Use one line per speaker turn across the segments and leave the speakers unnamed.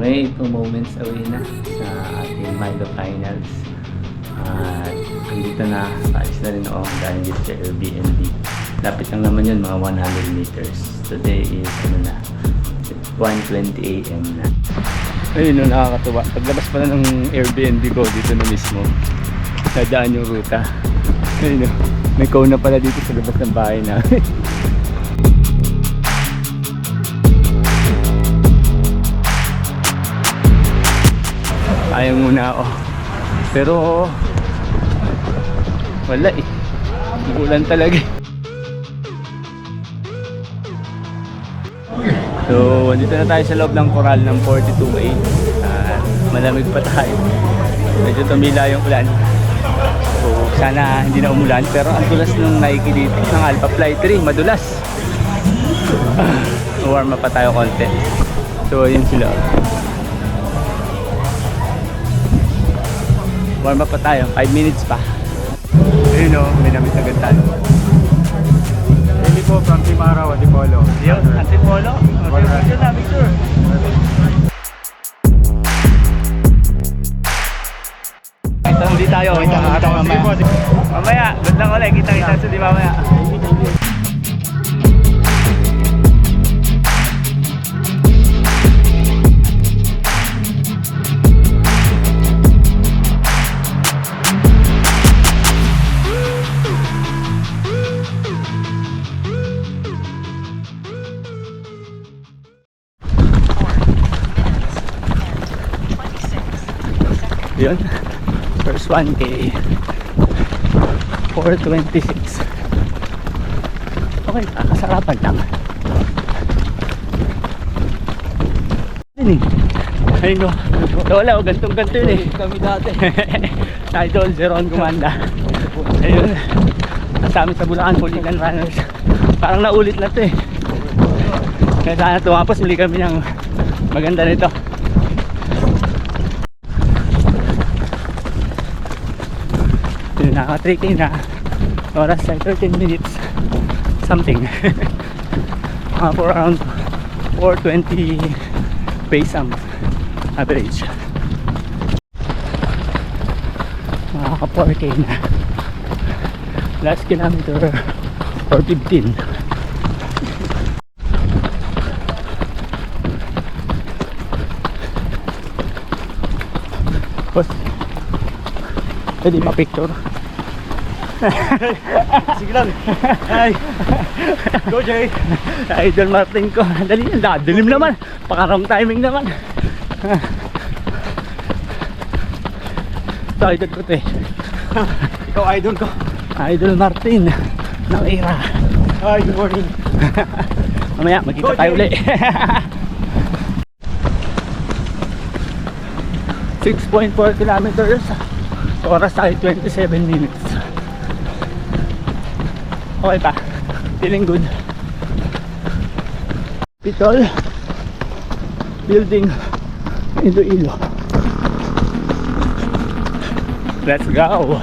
Okay, 2 moments away na sa ating Milo Finals. At andito na, paalis na rin ako dahil dito sa Airbnb. Lapit lang naman yun, mga 100 meters. Today is 1:20 AM na. Ayun, no, nakakatuwa. Paglabas pa na ng Airbnb ko, dito na mismo nadaan yung ruta. Ayun, no, may cone na pala dito sa labas ng bahay na. Ayaw muna ako, pero wala eh, ulan talaga. So dito na tayo sa loob ng koral ng 42A. Malamig pa tayo, medyo tumila yung ulan, so sana hindi na umulan. Pero ang dulas ng Nike dito ng Alpha Fly 3, madulas. Warm up pa tayo konti. So yun sila, warm up pa tayo, 5 minutes pa. Ayun o, may namit agad tayo.
Hindi po from Timaraw, Antipolo.
Yun, Antipolo? Picture na, picture. Ito, hindi tayo. Kita mamaya. Mamaya, good lang ulit. Kita-kita sa di mamaya. Yun, first 1K 4:26. Okay, kakasarapan lang. Yun eh, ayun o, wala o, gantong-ganto yun eh.
Kami dati.
Idol, zero on kumanda. Ayun, kasama sa Bulacan, Pulilan Runners. Parang naulit na to eh. Kaya sana tumapos, uli kami ng maganda nito. Naka 3K na, oras ay 13 minutes something. For around 4:20 pace ang average. Naka 4K na, last kilometer 4:15. Boss, pwede ma-picture?
Sige lang. Ay. Go Jay.
Idol Martin ko. Dali yan, dilim naman. Paka-wrong timing naman. Ito, idol ko to eh.
Ikaw idol ko.
Idol Martin ng era.
Hi, good morning.
Mamaya, magkita tayo ulit. 6.4 kilometers. Oras ay 27 minutes. Okay pa, feeling good. Pitol building Iloilo. Let's go.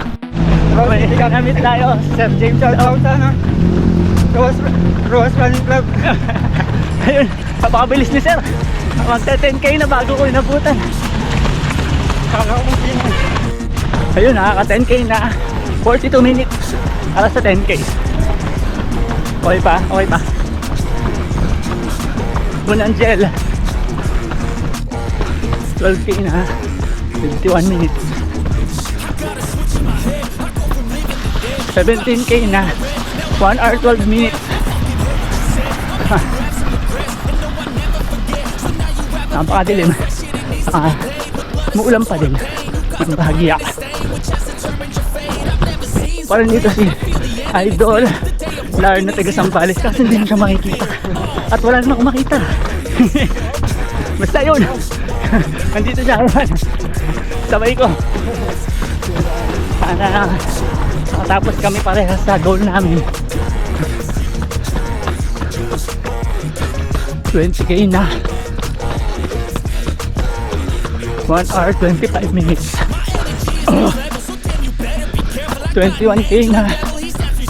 May namit tayo, Sir James.
Shout out sana. Roas Running Club.
Ayun, napakabilis ni Sir. Magta 10K na bago ko inabutan.
Kala ko kung sino.
Ayun, nakaka 10K na, 42 minutes para sa 10K. Okay pa, okay pa. Bunangel 12K na, 51 minutes. 17K na, 1 hour 12 minutes. Napakadilim. Muulan pa din ang bahagya. Parang dito si Idol Laro na taga Sambales, kasi hindi mo siya makikita at wala naman akong makita. Basta yun. Nandito siya, sabay ko. Sana makatapos kami parehas sa goal namin. 20K na, 1 hour 25 minutes. 21K na,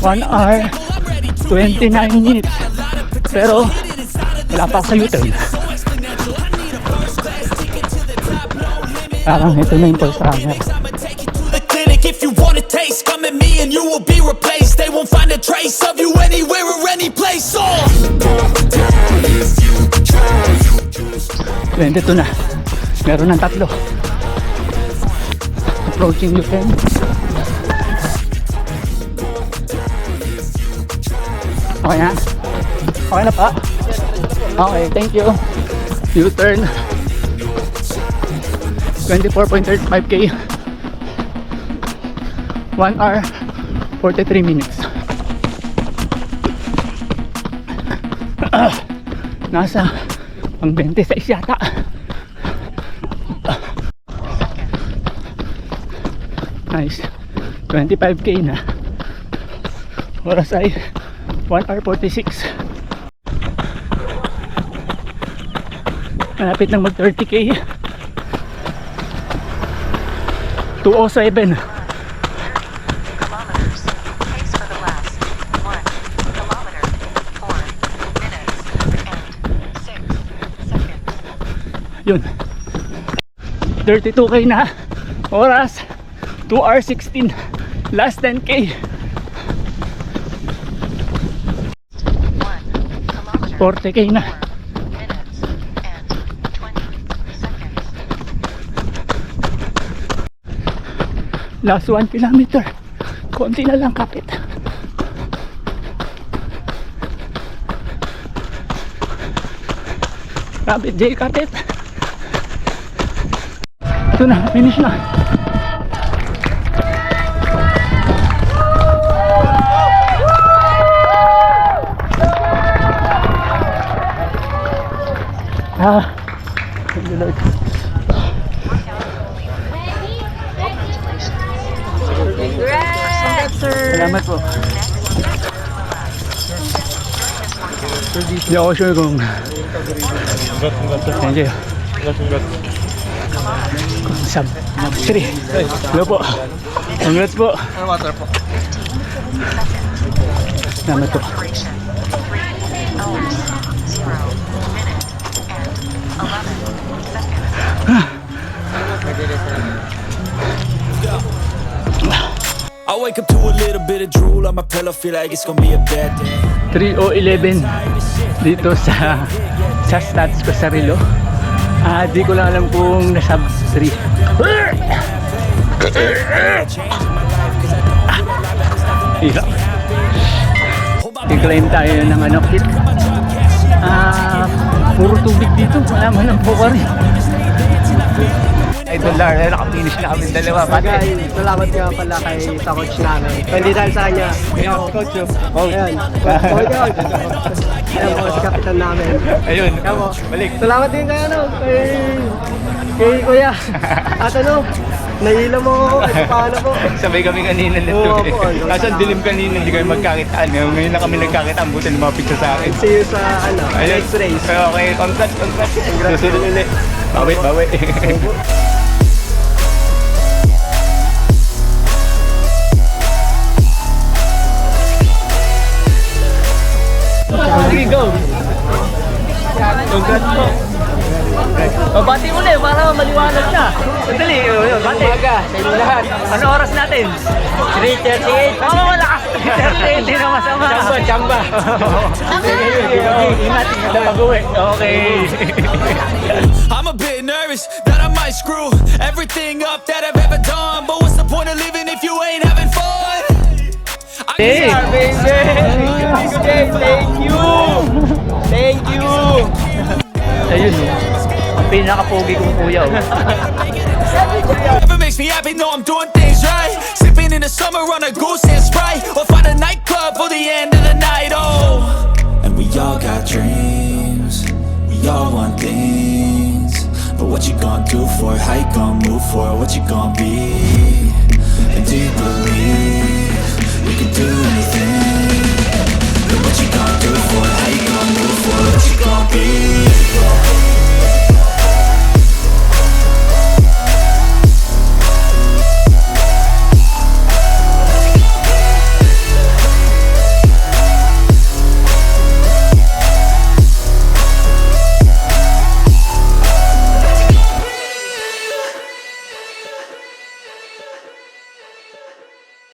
1 hour 29 minutes. Pero wala pa sa U-turn.
Parang ito na yung first runner.
I'ma take you to the clinic if you want a taste. Come at me and you will be replaced. They won't find a trace of you anywhere or any place. Oh.
22 na. Meron ng 3. Approaching Lupen. Okay na? Okay na pa? Okay, thank you. U-turn. 24.35k. 1 hour 43 minutes. Nasa ang 26 yata. Nice. 25k na. Oras ay 1 hour 46. Malapit nang mag 30k. 2:07.
Kilometers. Pace for the last 1 kilometer. 4 minutes and 6 seconds.
Yun. 32k na. Oras 2 hours 16. Last 10k.
1 kilometer.
40k na.
4 minutes and 20 seconds.
Last 1 kilometer. Konti na lang kapit. Kapit, Jay, kapit. Ito na, finish na. Thank you, Lord. Salamat po. Hindi ako sure kung thank you. Sub 3. Hello po. Congrats po. Salamat po.
Operation 3 hours 0 minutes and 11 seconds.
I wake up to a little bit of drool on my pillow, feel like it's gonna be a bad day.
3:11 dito sa stats ko sa relo. Di ko lang alam kung nasa 3. Hirap. I-climb tayo ng ano, hit. Puro tubig dito. Wala man ang bukari. Idol Lar, nakapinish na kami dalawa.
Bagay, salamat nga pala kay sa coach namin. Hindi dahil sa kanya. Coach, ayan. Ayan po, si kapitan namin.
Ayun,
Ayan po.
balik.
Salamat din kay kay Kuya. At nahila mo ako, kahit paano po.
Sabay kami kanina nito
Oo,
eh.
po, ano,
Kaso ang dilim kanina, hindi kami magkakitaan. Ngayon na kami nagkakitaan, buti lumapit siya sa akin.
See you sa next race.
Okay, congrats. Susunod ulit. Bawi. Sige, go! Congrats po. Bati mo na para maliwanag na. Sandali, bati. Umaga, sa inyo lahat. Ano oras natin? 3:38. Malakas. 3:38, hindi na masama. Chamba. Ingat na pag-uwi. Okay.
I'm a bit nervous that I might screw everything up that I've ever done. But what's the point of living if you ain't having fun?
Hey!
Thank you!
Ayun o. Ang pinaka-pogi kong kuya o.
Never makes me happy, no, I'm doing things right. Sipping in the summer on a goose and Sprite, or find a nightclub for the end of the night. Oh, and we all got dreams, we all want things, but what you gonna do for it? How you gonna move for it? What you gonna be? And do you believe you can do anything? But what you gonna do for it? How you gonna move for it? What you gonna be?